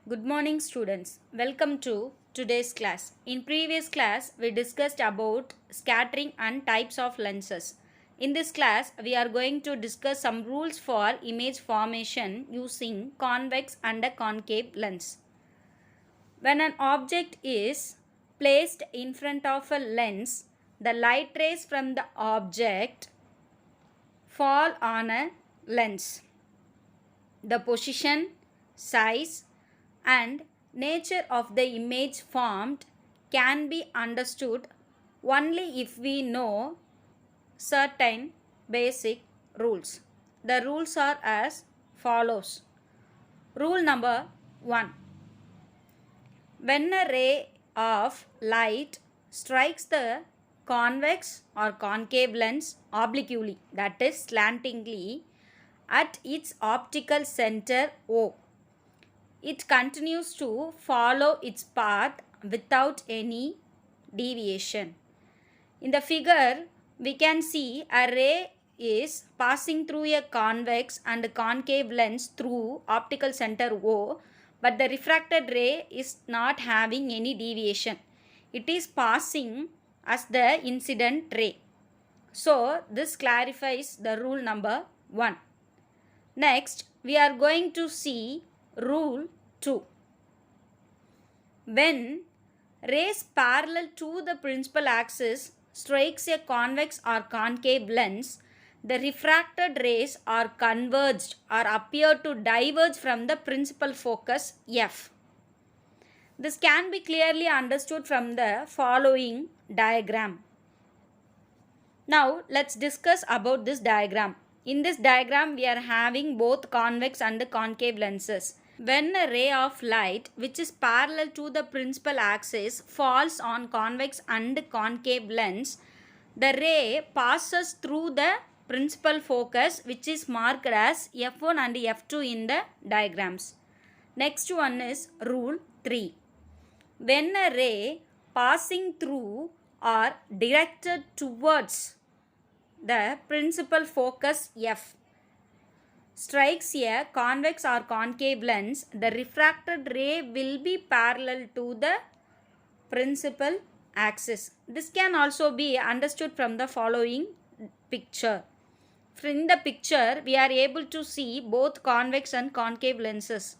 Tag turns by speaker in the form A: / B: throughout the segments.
A: Good morning students. Welcome to today's class. In previous class we discussed about scattering and types of lenses. In this class we are going to discuss some rules for image formation using convex and a concave lens. When an object is placed in front of a lens, the light rays from the object fall on a lens. The position, size and nature of the image formed can be understood only if we know certain basic rules. The rules are as follows. Rule number 1. When a ray of light strikes the convex or concave lens obliquely, that is slantingly, at its optical center O, it continues to follow its path without any deviation. In the figure, we can see a ray is passing through a convex and concave lens through optical center O, but the refracted ray is not having any deviation. It is passing as the incident ray. So, this clarifies the rule number 1. Next, we are going to see rule 2. When rays parallel to the principal axis strikes a convex or concave lens, the refracted rays are converged or appear to diverge from the principal focus F. This can be clearly understood from the following diagram. Now, let's discuss about this diagram. In this diagram, we are having both convex and concave lenses. When a ray of light which is parallel to the principal axis falls on convex and concave lens, the ray passes through the principal focus which is marked as F1 and F2 in the diagrams. Next one is rule 3. When a ray passing through or directed towards the principal focus F strikes a convex or concave lens, the refracted ray will be parallel to the principal axis. This can also be understood from the following picture. In the picture, we are able to see both convex and concave lenses.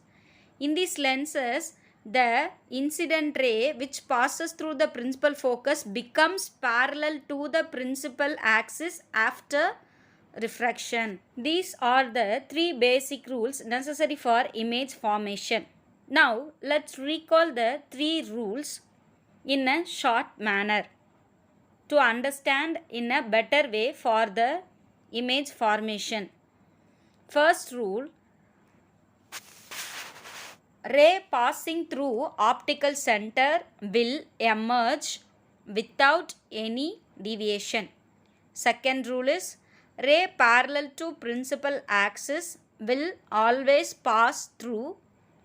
A: In these lenses, the incident ray which passes through the principal focus becomes parallel to the principal axis after refraction. These are the 3 basic rules necessary for image formation. Now, let's recall the 3 rules in a short manner to understand in a better way for the image formation. First rule, ray passing through optical center will emerge without any deviation. Second rule is, ray parallel to principal axis will always pass through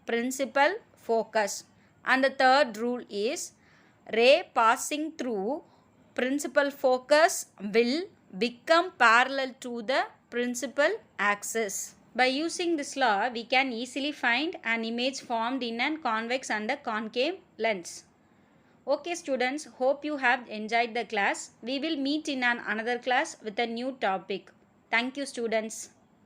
A: principal focus. And the third rule is, ray passing through principal focus will become parallel to the principal axis. By using this law, we can easily find an image formed in a convex and a concave lens. Okay students, hope you have enjoyed the class. We will meet in another class with a new topic. Thank you students.